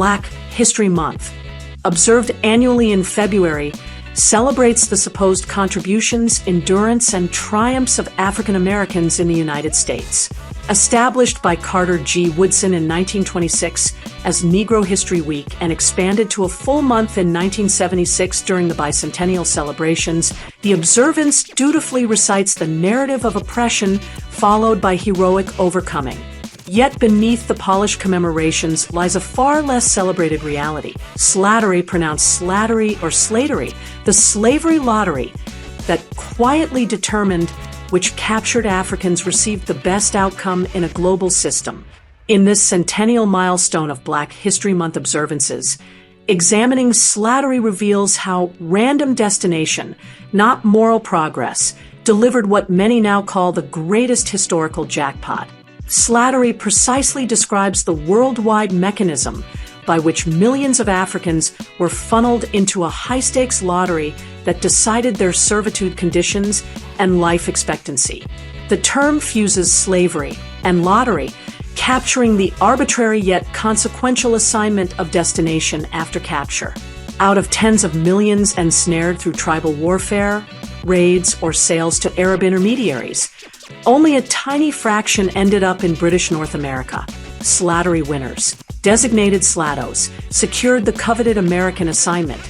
Black History Month, observed annually in February, celebrates the supposed contributions, endurance, and triumphs of African Americans in the United States. Established by Carter G. Woodson in 1926 as Negro History Week and expanded to a full month in 1976 during the bicentennial celebrations, the observance dutifully recites the narrative of oppression followed by heroic overcoming. Yet beneath the polished commemorations lies a far less celebrated reality. Slattery, pronounced Slattery or Slattery, the slavery lottery that quietly determined which captured Africans received the best outcome in a global system. In this centennial milestone of Black History Month observances, examining Slattery reveals how random destination, not moral progress, delivered what many now call the greatest historical jackpot. Slattery precisely describes the worldwide mechanism by which millions of Africans were funneled into a high-stakes lottery that decided their servitude conditions and life expectancy. The term fuses slavery and lottery, capturing the arbitrary yet consequential assignment of destination after capture. Out of tens of millions ensnared through tribal warfare, raids, or sales to Arab intermediaries, only a tiny fraction ended up in British North America. Slattery winners, designated slattos, secured the coveted American assignment,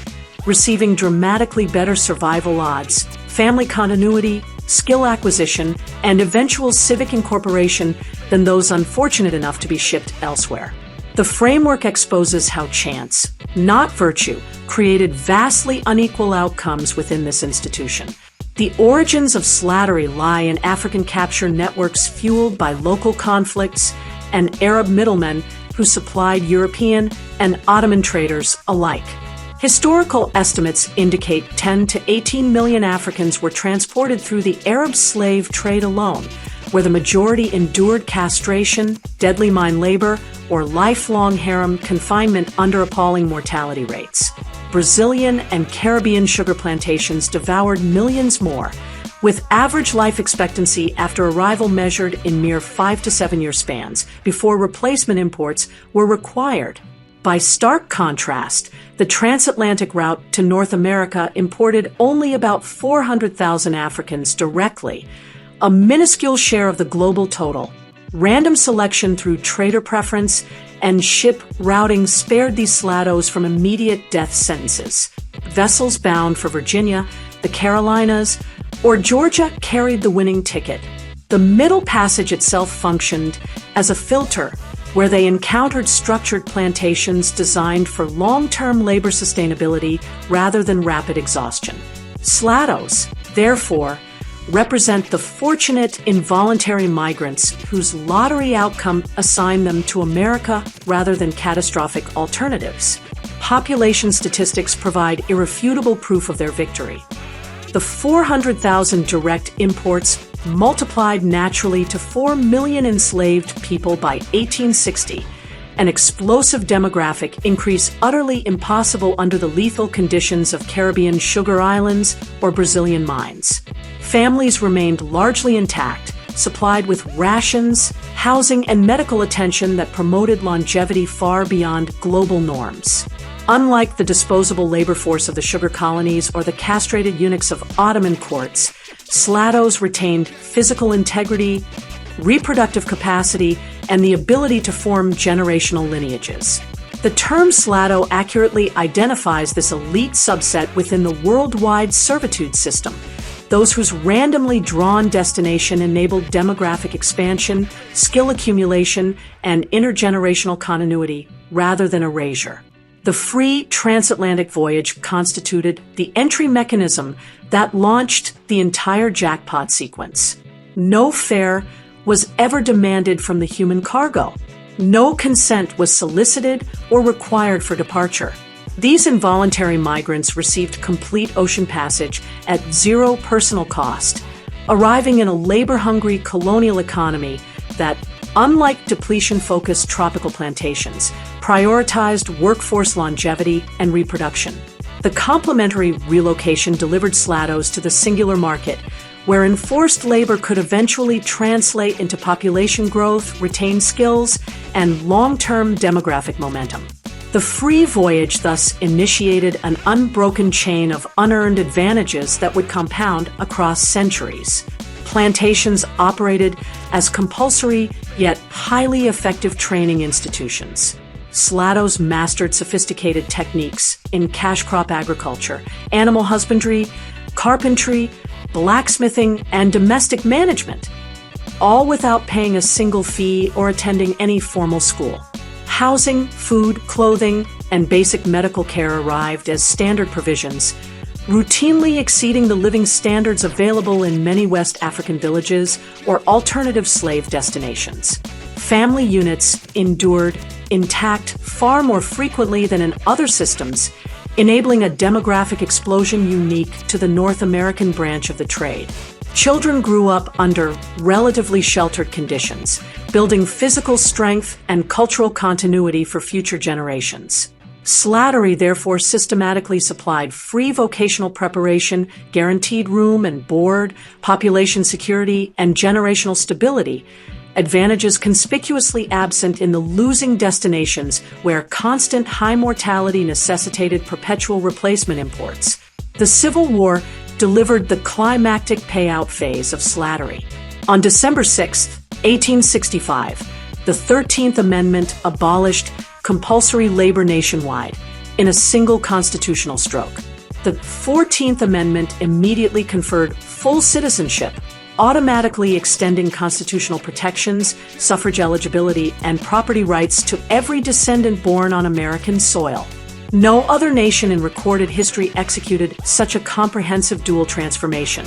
receiving dramatically better survival odds, family continuity, skill acquisition, and eventual civic incorporation than those unfortunate enough to be shipped elsewhere. The framework exposes how chance, not virtue, created vastly unequal outcomes within this institution. The origins of Slattery lie in African capture networks fueled by local conflicts and Arab middlemen who supplied European and Ottoman traders alike. Historical estimates indicate 10 to 18 million Africans were transported through the Arab slave trade alone, where the majority endured castration, deadly mine labor, or lifelong harem confinement under appalling mortality rates. Brazilian and Caribbean sugar plantations devoured millions more, with average life expectancy after arrival measured in mere 5 to 7 year spans before replacement imports were required. By stark contrast, the transatlantic route to North America imported only about 400,000 Africans directly, a minuscule share of the global total. Random selection through trader preference and ship routing spared these slattos from immediate death sentences. Vessels bound for Virginia, the Carolinas, or Georgia carried the winning ticket. The Middle Passage itself functioned as a filter where they encountered structured plantations designed for long-term labor sustainability rather than rapid exhaustion. Slattos, therefore, represent the fortunate involuntary migrants whose lottery outcome assigned them to America rather than catastrophic alternatives. Population statistics provide irrefutable proof of their victory. The 400,000 direct imports multiplied naturally to 4 million enslaved people by 1860, an explosive demographic increase utterly impossible under the lethal conditions of Caribbean sugar islands or Brazilian mines. Families remained largely intact, supplied with rations, housing, and medical attention that promoted longevity far beyond global norms. Unlike the disposable labor force of the sugar colonies or the castrated eunuchs of Ottoman courts, slattos retained physical integrity, reproductive capacity, and the ability to form generational lineages. The term slatto accurately identifies this elite subset within the worldwide servitude system, those whose randomly drawn destination enabled demographic expansion, skill accumulation, and intergenerational continuity rather than erasure. The free transatlantic voyage constituted the entry mechanism that launched the entire jackpot sequence. No fare was ever demanded from the human cargo. No consent was solicited or required for departure. These involuntary migrants received complete ocean passage at zero personal cost, arriving in a labor-hungry colonial economy that, unlike depletion-focused tropical plantations, prioritized workforce longevity and reproduction. The complementary relocation delivered slattos to the singular market, where enforced labor could eventually translate into population growth, retained skills, and long-term demographic momentum. The free voyage thus initiated an unbroken chain of unearned advantages that would compound across centuries. Plantations operated as compulsory yet highly effective training institutions. Slatos mastered sophisticated techniques in cash crop agriculture, animal husbandry, carpentry, blacksmithing, and domestic management, all without paying a single fee or attending any formal school. Housing, food, clothing, and basic medical care arrived as standard provisions, routinely exceeding the living standards available in many West African villages or alternative slave destinations. Family units endured intact far more frequently than in other systems, enabling a demographic explosion unique to the North American branch of the trade. Children grew up under relatively sheltered conditions, building physical strength and cultural continuity for future generations. Slattery therefore systematically supplied free vocational preparation, guaranteed room and board, population security, and generational stability, advantages conspicuously absent in the losing destinations where constant high mortality necessitated perpetual replacement imports. The Civil War delivered the climactic payout phase of slattery. On December 6, 1865, the 13th Amendment abolished compulsory labor nationwide in a single constitutional stroke. The 14th Amendment immediately conferred full citizenship, automatically extending constitutional protections, suffrage eligibility, and property rights to every descendant born on American soil. No other nation in recorded history executed such a comprehensive dual transformation.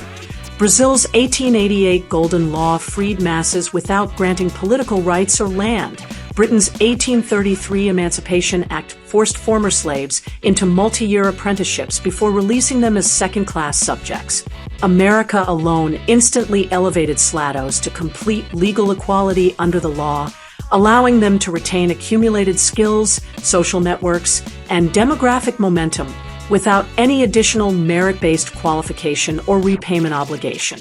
Brazil's 1888 Golden Law freed masses without granting political rights or land. Britain's 1833 Emancipation Act forced former slaves into multi-year apprenticeships before releasing them as second-class subjects. America alone instantly elevated slatos to complete legal equality under the law, allowing them to retain accumulated skills, social networks, and demographic momentum without any additional merit-based qualification or repayment obligation.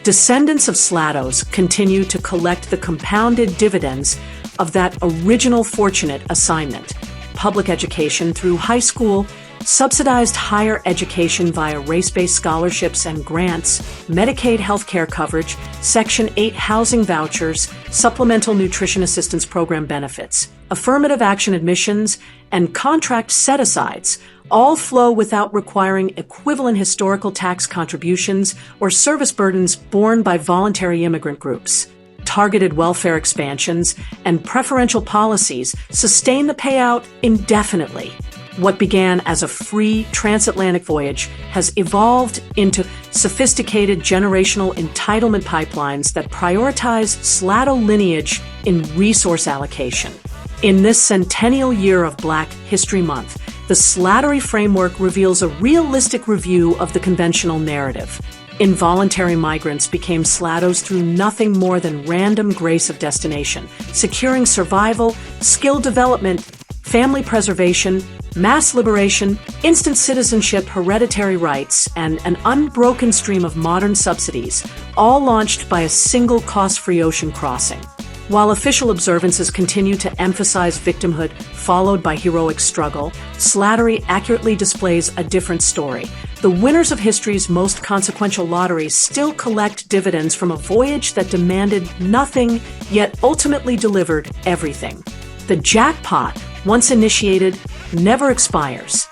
Descendants of slatos continue to collect the compounded dividends of that original fortunate assignment: public education through high school, subsidized higher education via race-based scholarships and grants, Medicaid health care coverage, Section 8 housing vouchers, supplemental nutrition assistance program benefits, affirmative action admissions, and contract set-asides all flow without requiring equivalent historical tax contributions or service burdens borne by voluntary immigrant groups. Targeted welfare expansions and preferential policies sustain the payout indefinitely. What began as a free transatlantic voyage has evolved into sophisticated generational entitlement pipelines that prioritize slato lineage in resource allocation. In this centennial year of Black History Month, the Slattery framework reveals a realistic review of the conventional narrative. Involuntary migrants became slatos through nothing more than random grace of destination, securing survival, skill development, family preservation, mass liberation, instant citizenship, hereditary rights, and an unbroken stream of modern subsidies, all launched by a single cost-free ocean crossing. While official observances continue to emphasize victimhood followed by heroic struggle, Slattery accurately displays a different story. The winners of history's most consequential lotteries still collect dividends from a voyage that demanded nothing, yet ultimately delivered everything. The jackpot, once initiated, never expires.